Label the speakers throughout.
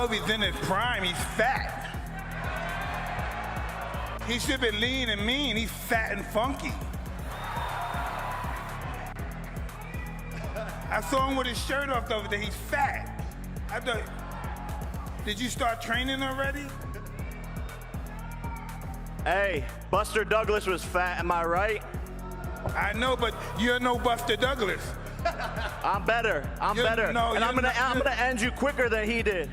Speaker 1: if he's in his prime. He's fat. He should be lean and mean. He's fat and funky. I saw him with his shirt off the other day. He's fat. I thought, did you start training already?
Speaker 2: Hey, Buster Douglas was fat, am I right?
Speaker 1: I know, but you're no Buster Douglas.
Speaker 2: I'm better. I'm better.
Speaker 1: No,
Speaker 2: and I'm gonna end you quicker than he did.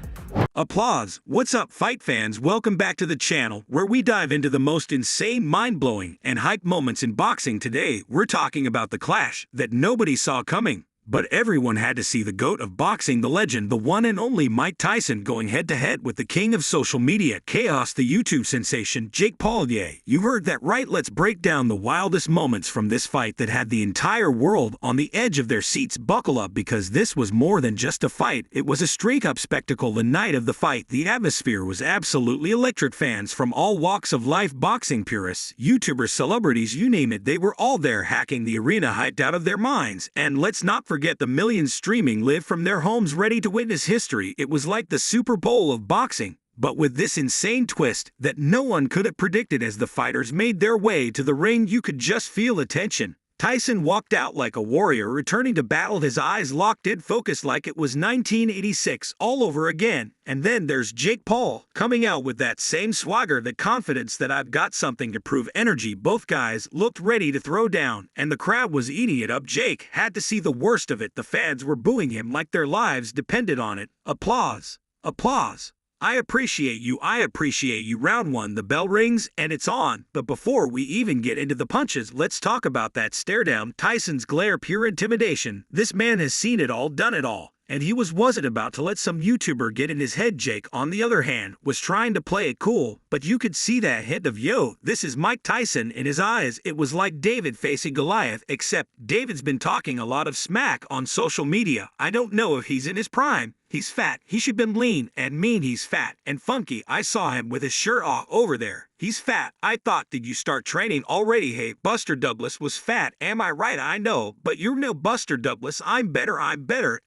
Speaker 3: Applause. What's up, fight fans? Welcome back to the channel, where we dive into the most insane, mind-blowing, and hype moments in boxing. Today, we're talking about the clash that nobody saw coming. But everyone had to see the GOAT of boxing, the legend, the one and only Mike Tyson, going head-to-head with the king of social media chaos, the YouTube sensation, Jake Paul. Yeah, you heard that right. Let's break down the wildest moments from this fight that had the entire world on the edge of their seats. Buckle up, because this was more than just a fight. It was a straight-up spectacle. The night of the fight, the atmosphere was absolutely electric. Fans from all walks of life, boxing purists, YouTubers, celebrities, you name it, they were all there, hacking the arena, hyped out of their minds. And let's not forget the millions streaming live from their homes, ready to witness history. It was like the Super Bowl of boxing, but with this insane twist that no one could have predicted. As the fighters made their way to the ring, you could just feel the tension. Tyson walked out like a warrior, returning to battle, his eyes locked in, focused like it was 1986 all over again. And then there's Jake Paul, coming out with that same swagger, that confidence, that I've got something to prove energy. Both guys looked ready to throw down, and the crowd was eating it up. Jake had to see the worst of it. The fans were booing him like their lives depended on it. Applause. Applause. I appreciate you. I appreciate you. Round one, the bell rings, and it's on. But before we even get into the punches, let's talk about that stare down. Tyson's glare, pure intimidation. This man has seen it all, done it all. And he wasn't about to let some YouTuber get in his head. Jake, on the other hand, was trying to play it cool, but you could see that hint of, yo, this is Mike Tyson in his eyes. It was like David facing Goliath, except David's been talking a lot of smack on social media. I don't know if he's in his prime. He's fat. He should been lean and mean. He's fat and funky. I saw him with his shirt off over there. He's fat. I thought, did you start training already? Hey, Buster Douglas was fat. Am I right? I know, but you're no Buster Douglas. I'm better,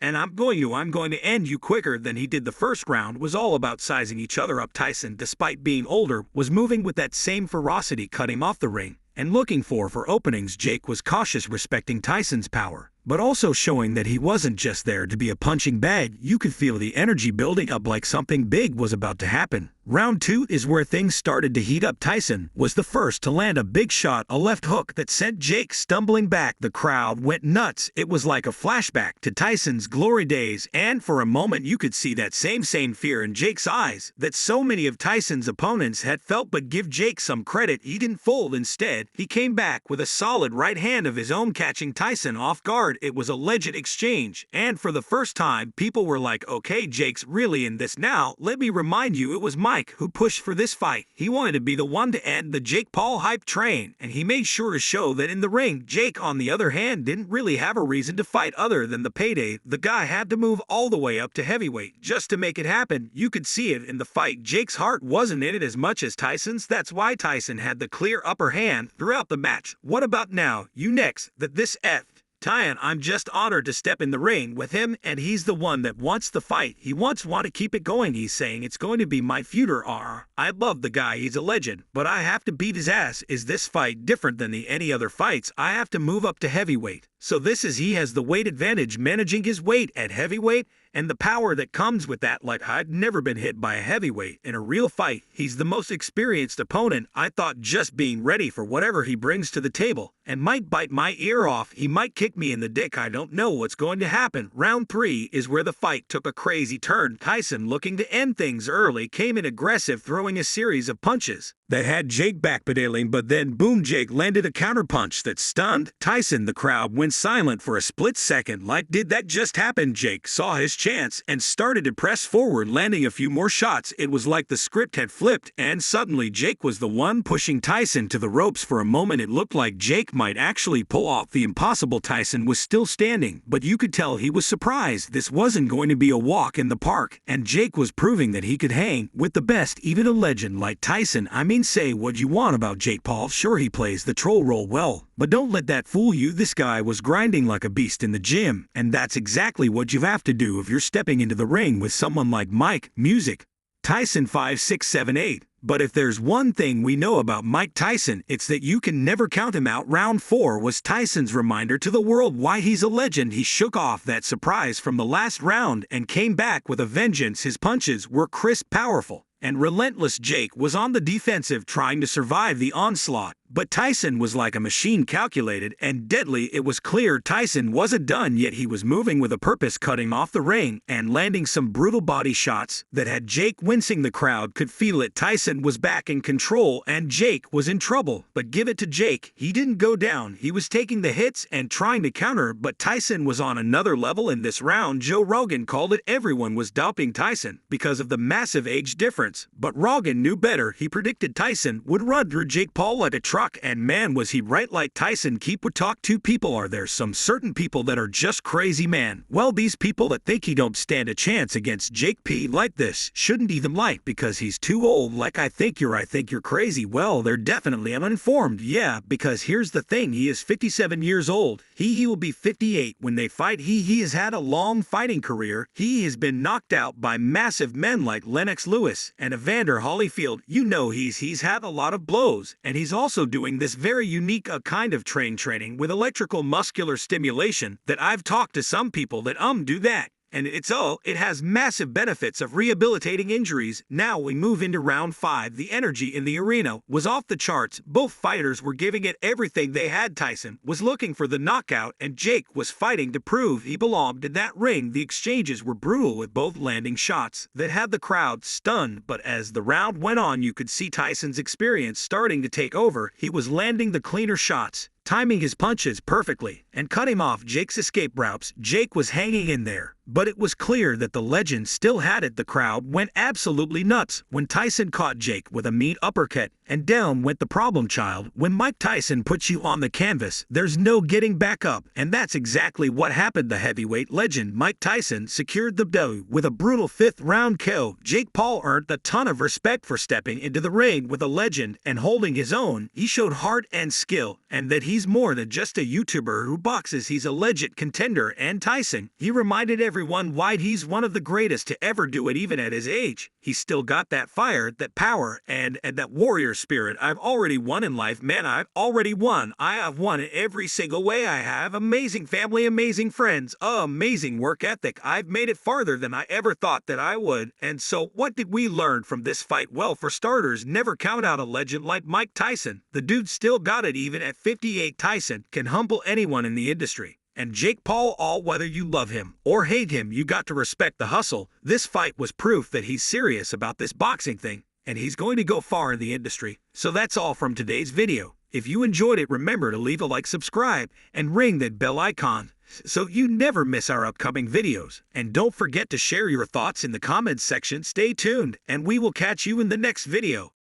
Speaker 3: and I'm going to end you quicker than he did. The first round was all about sizing each other up. Tyson, despite being older, was moving with that same ferocity, cutting off the ring and looking for openings. Jake was cautious, respecting Tyson's power, but also showing that he wasn't just there to be a punching bag. You could feel the energy building up, like something big was about to happen. Round two is where things started to heat up. Tyson was the first to land a big shot, a left hook that sent Jake stumbling back. The crowd went nuts. It was like a flashback to Tyson's glory days, and for a moment you could see that same fear in Jake's eyes that so many of Tyson's opponents had felt. But give Jake some credit, he didn't fold. Instead, he came back with a solid right hand of his own, catching Tyson off guard. It was a legit exchange, and for the first time, people were like, okay, Jake's really in this now. Let me remind you, it was Mike who pushed for this fight. He wanted to be the one to end the Jake Paul hype train, and he made sure to show that in the ring. Jake, on the other hand, didn't really have a reason to fight other than the payday. The guy had to move all the way up to heavyweight just to make it happen. You could see it in the fight. Jake's heart wasn't in it as much as Tyson's. That's why Tyson had the clear upper hand throughout the match. What about now? You next. That this Tyan, I'm just honored to step in the ring with him, and he's the one that wants the fight. He want to keep it going. He's saying it's going to be my future. I love the guy. He's a legend, but I have to beat his ass. Is this fight different than any other fights? I have to move up to heavyweight. So he has the weight advantage, managing his weight at heavyweight, and the power that comes with that. Like, I'd never been hit by a heavyweight in a real fight. He's the most experienced opponent. I thought just being ready for whatever he brings to the table, and might bite my ear off. He might kick me in the dick. I don't know what's going to happen. Round three is where the fight took a crazy turn. Tyson, looking to end things early, came in aggressive, throwing a series of punches that had Jake backpedaling, but then boom, Jake landed a counterpunch that stunned Tyson. The crowd went silent for a split second, like, did that just happen? Jake saw his chance and started to press forward, landing a few more shots. It was like the script had flipped, and suddenly Jake was the one pushing Tyson to the ropes. For a moment it looked like Jake might actually pull off the impossible. Tyson was still standing, but you could tell he was surprised. This wasn't going to be a walk in the park, and Jake was proving that he could hang with the best, even a legend like Tyson. mean, say what you want about Jake Paul, sure he plays the troll role well, but don't let that fool you. This guy was grinding like a beast in the gym, and that's exactly what you have to do if you're stepping into the ring with someone like Mike Tyson 5'6", 7'8". But if there's one thing we know about Mike Tyson, it's that you can never count him out. Round 4 was Tyson's reminder to the world why he's a legend. He shook off that surprise from the last round and came back with a vengeance. His punches were crisp, powerful, and relentless. Jake was on the defensive trying to survive the onslaught, but Tyson was like a machine, calculated and deadly. It was clear Tyson wasn't done yet. He was moving with a purpose, cutting off the ring and landing some brutal body shots that had Jake wincing. The crowd could feel it. Tyson was back in control and Jake was in trouble. But give it to Jake, he didn't go down. He was taking the hits and trying to counter, but Tyson was on another level in this round. Joe Rogan called it. Everyone was doubting Tyson because of the massive age difference, but Rogan knew better. He predicted Tyson would run through Jake Paul like a truck, and man, was he right. Like Tyson would talk to people. Are there some certain people that are just crazy, man? Well, these people that think he don't stand a chance against Jake P like this shouldn't even like because he's too old. Like, I think you're crazy. Well, they're definitely uninformed. Yeah, because here's the thing, he is 57 years old. He will be 58 when they fight. He has had a long fighting career. He has been knocked out by massive men like Lennox Lewis and Evander Holyfield. You know, he's had a lot of blows, and he's also doing this very unique kind of training with electrical muscular stimulation that I've talked to some people that do that. And it has massive benefits of rehabilitating injuries. Now we move into round 5. The energy in the arena was off the charts. Both fighters were giving it everything they had. Tyson was looking for the knockout, and Jake was fighting to prove he belonged in that ring. The exchanges were brutal, with both landing shots that had the crowd stunned. But as the round went on, you could see Tyson's experience starting to take over. He was landing the cleaner shots, timing his punches perfectly, and cutting off Jake's escape routes. Jake was hanging in there, but it was clear that the legend still had it. The crowd went absolutely nuts when Tyson caught Jake with a mean uppercut, and down went the problem child. When Mike Tyson puts you on the canvas, there's no getting back up, and that's exactly what happened. The heavyweight legend Mike Tyson secured the W with a brutal 5th round KO. Jake Paul earned a ton of respect for stepping into the ring with a legend and holding his own. He showed heart and skill, and that he's more than just a YouTuber who boxes. He's a legit contender. And Tyson, he reminded everyone why he's one of the greatest to ever do it. Even at his age, he's still got that fire, that power, and that warrior spirit. I've already won in life, man. I've already won. I have won in every single way. I have amazing family, amazing friends, amazing work ethic. I've made it farther than I ever thought that I would. And so what did we learn from this fight? Well, for starters, never count out a legend like Mike Tyson. The dude still got it. Even at 58, Tyson can humble anyone in the industry. And Jake Paul, whether you love him or hate him, you got to respect the hustle. This fight was proof that he's serious about this boxing thing, and he's going to go far in the industry. So that's all from today's video. If you enjoyed it, remember to leave a like, subscribe, and ring that bell icon so you never miss our upcoming videos. And don't forget to share your thoughts in the comments section. Stay tuned, and we will catch you in the next video.